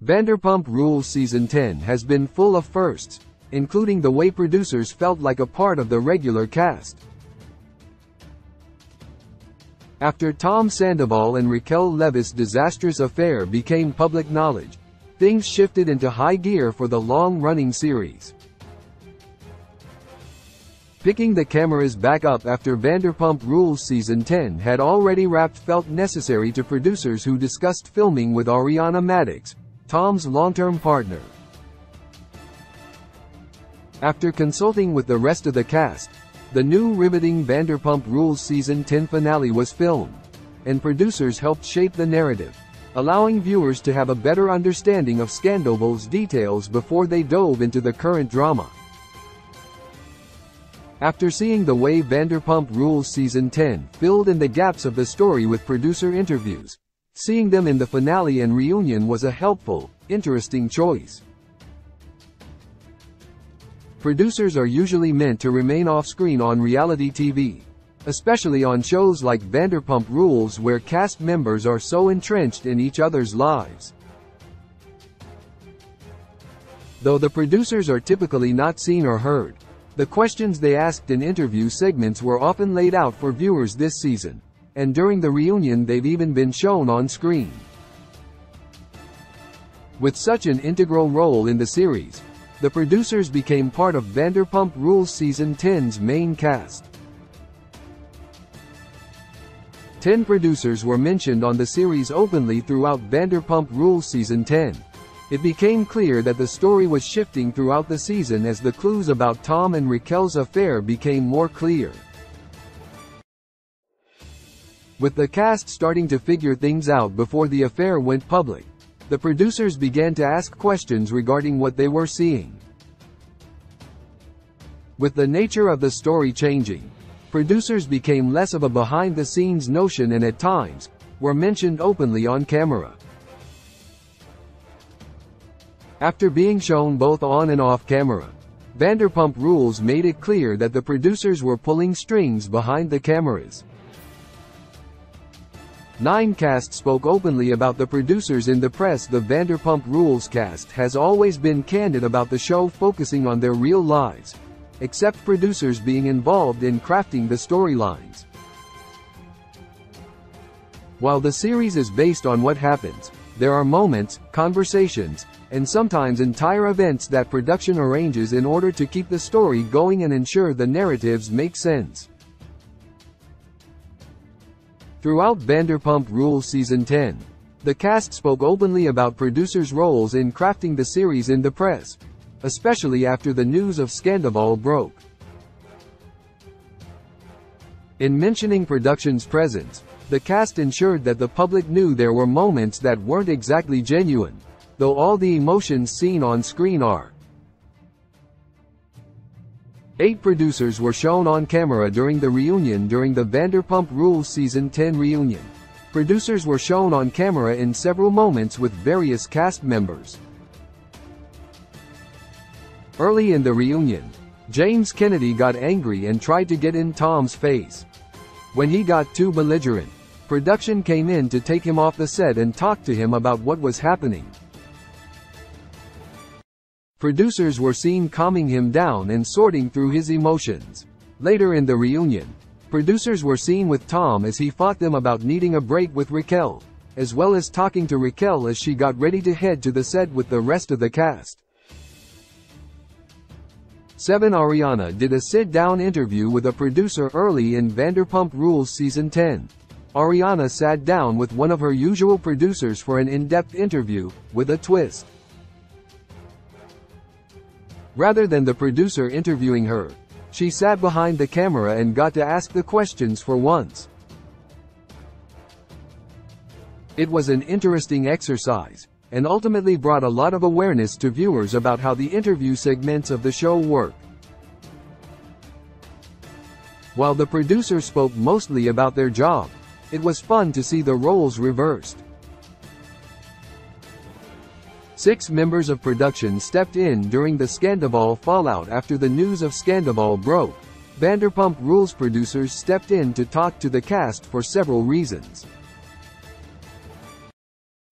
Vanderpump Rules Season 10 has been full of firsts, including the way producers felt like a part of the regular cast. After Tom Sandoval and Raquel Leviss' disastrous affair became public knowledge, things shifted into high gear for the long-running series. Picking the cameras back up after Vanderpump Rules Season 10 had already wrapped felt necessary to producers who discussed filming with Ariana Madix, Tom's long-term partner. After consulting with the rest of the cast, the new riveting Vanderpump Rules Season 10 finale was filmed, and producers helped shape the narrative, allowing viewers to have a better understanding of Scandoval's details before they dove into the current drama. After seeing the way Vanderpump Rules Season 10 filled in the gaps of the story with producer interviews, seeing them in the finale and reunion was a helpful, interesting choice. Producers are usually meant to remain off-screen on reality TV, especially on shows like Vanderpump Rules where cast members are so entrenched in each other's lives. Though the producers are typically not seen or heard, the questions they asked in interview segments were often laid out for viewers this season, and during the reunion they've even been shown on screen. With such an integral role in the series, the producers became part of Vanderpump Rules Season 10's main cast. 10 producers were mentioned on the series openly throughout Vanderpump Rules Season 10. It became clear that the story was shifting throughout the season as the clues about Tom and Raquel's affair became more clear. With the cast starting to figure things out before the affair went public, the producers began to ask questions regarding what they were seeing. With the nature of the story changing, producers became less of a behind-the-scenes notion and at times, were mentioned openly on camera. After being shown both on and off camera, Vanderpump Rules made it clear that the producers were pulling strings behind the cameras. 9 cast spoke openly about the producers in the press. The Vanderpump Rules cast has always been candid about the show focusing on their real lives, except producers being involved in crafting the storylines. While the series is based on what happens, there are moments, conversations, and sometimes entire events that production arranges in order to keep the story going and ensure the narratives make sense. Throughout Vanderpump Rules Season 10, the cast spoke openly about producers' roles in crafting the series in the press, especially after the news of Scandoval broke. In mentioning production's presence, the cast ensured that the public knew there were moments that weren't exactly genuine, though all the emotions seen on screen are. 8 producers were shown on camera during the reunion. During the Vanderpump Rules Season 10 reunion, producers were shown on camera in several moments with various cast members. Early in the reunion, James Kennedy got angry and tried to get in Tom's face. When he got too belligerent, production came in to take him off the set and talk to him about what was happening. Producers were seen calming him down and sorting through his emotions. Later in the reunion, producers were seen with Tom as he fought them about needing a break with Raquel, as well as talking to Raquel as she got ready to head to the set with the rest of the cast. 7 Ariana did a sit-down interview with a producer early in Vanderpump Rules Season 10. Ariana sat down with one of her usual producers for an in-depth interview, with a twist. Rather than the producer interviewing her, she sat behind the camera and got to ask the questions for once. It was an interesting exercise, and ultimately brought a lot of awareness to viewers about how the interview segments of the show work. While the producers spoke mostly about their job, it was fun to see the roles reversed. 6 members of production stepped in during the Scandoval fallout. After the news of Scandoval broke, Vanderpump Rules producers stepped in to talk to the cast for several reasons.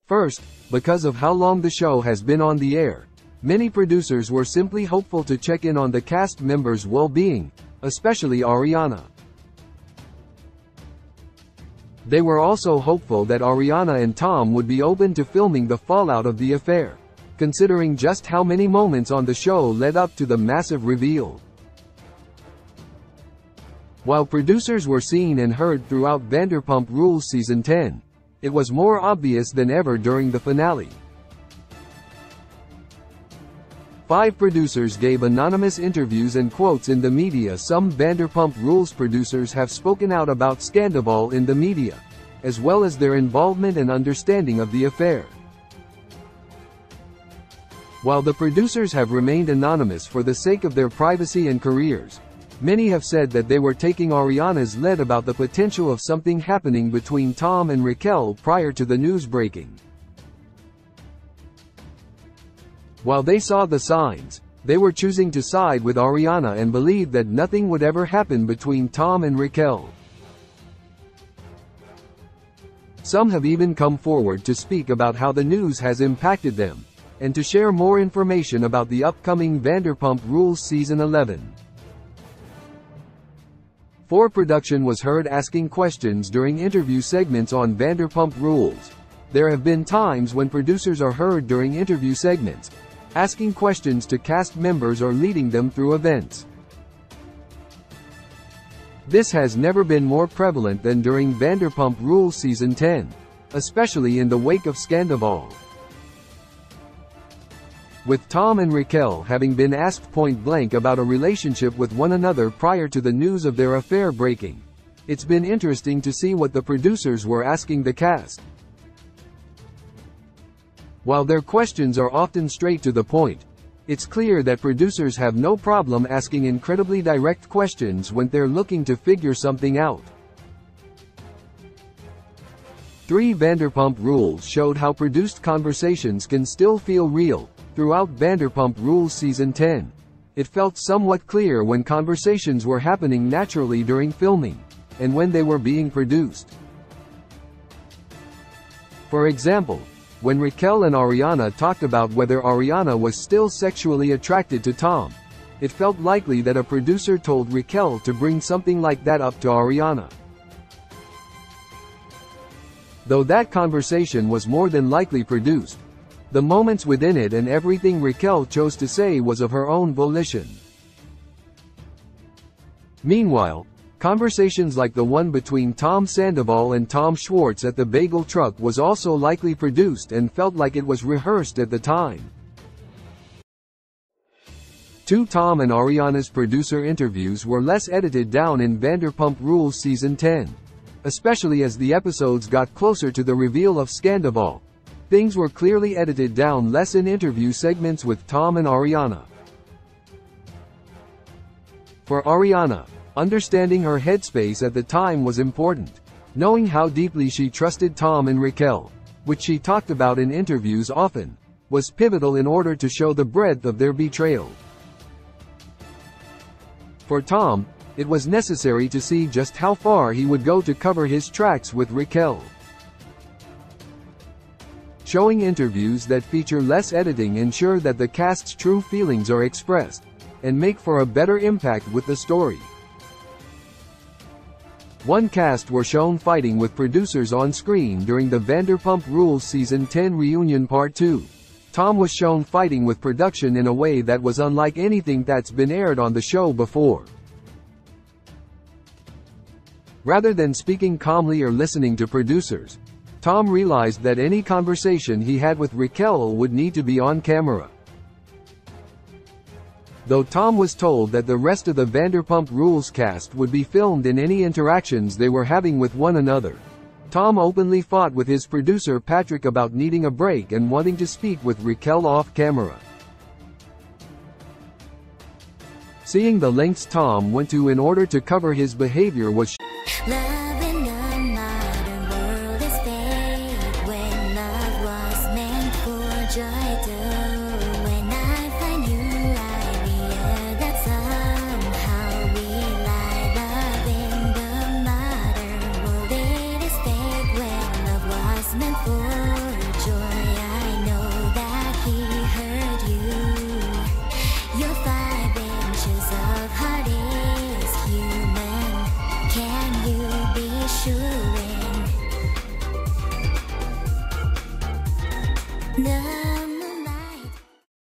First, because of how long the show has been on the air, many producers were simply hopeful to check in on the cast members' well-being, especially Ariana. They were also hopeful that Ariana and Tom would be open to filming the fallout of the affair, considering just how many moments on the show led up to the massive reveal. While producers were seen and heard throughout Vanderpump Rules Season 10, it was more obvious than ever during the finale. 5 producers gave anonymous interviews and quotes in the media. Some Vanderpump Rules producers have spoken out about Scandoval in the media, as well as their involvement and understanding of the affair. While the producers have remained anonymous for the sake of their privacy and careers, many have said that they were taking Ariana's lead about the potential of something happening between Tom and Raquel prior to the news breaking. While they saw the signs, they were choosing to side with Ariana and believed that nothing would ever happen between Tom and Raquel. Some have even come forward to speak about how the news has impacted them, and to share more information about the upcoming Vanderpump Rules Season 11. 4 Production was heard asking questions during interview segments on Vanderpump Rules. There have been times when producers are heard during interview segments, asking questions to cast members or leading them through events. This has never been more prevalent than during Vanderpump Rules Season 10, especially in the wake of Scandoval. With Tom and Raquel having been asked point-blank about a relationship with one another prior to the news of their affair breaking, it's been interesting to see what the producers were asking the cast. While their questions are often straight to the point, it's clear that producers have no problem asking incredibly direct questions when they're looking to figure something out. 3 Vanderpump Rules showed how produced conversations can still feel real. Throughout Vanderpump Rules Season 10, it felt somewhat clear when conversations were happening naturally during filming, and when they were being produced. For example, when Raquel and Ariana talked about whether Ariana was still sexually attracted to Tom, it felt likely that a producer told Raquel to bring something like that up to Ariana. Though that conversation was more than likely produced, the moments within it and everything Raquel chose to say was of her own volition. Meanwhile, conversations like the one between Tom Sandoval and Tom Schwartz at the bagel truck was also likely produced and felt like it was rehearsed at the time. 2 Tom and Ariana's producer interviews were less edited down in Vanderpump Rules Season 10. Especially as the episodes got closer to the reveal of Scandoval, things were clearly edited down less in interview segments with Tom and Ariana. For Ariana, understanding her headspace at the time was important. Knowing how deeply she trusted Tom and Raquel, which she talked about in interviews often, was pivotal in order to show the breadth of their betrayal. For Tom, it was necessary to see just how far he would go to cover his tracks with Raquel. Showing interviews that feature less editing ensure that the cast's true feelings are expressed, and make for a better impact with the story. One cast were shown fighting with producers on screen during the Vanderpump Rules Season 10 Reunion Part 2. Tom was shown fighting with production in a way that was unlike anything that's been aired on the show before. Rather than speaking calmly or listening to producers, Tom realized that any conversation he had with Raquel would need to be on camera. Though Tom was told that the rest of the Vanderpump Rules cast would be filmed in any interactions they were having with one another, Tom openly fought with his producer Patrick about needing a break and wanting to speak with Raquel off camera. Seeing the lengths Tom went to in order to cover his behavior was meant for joy. 나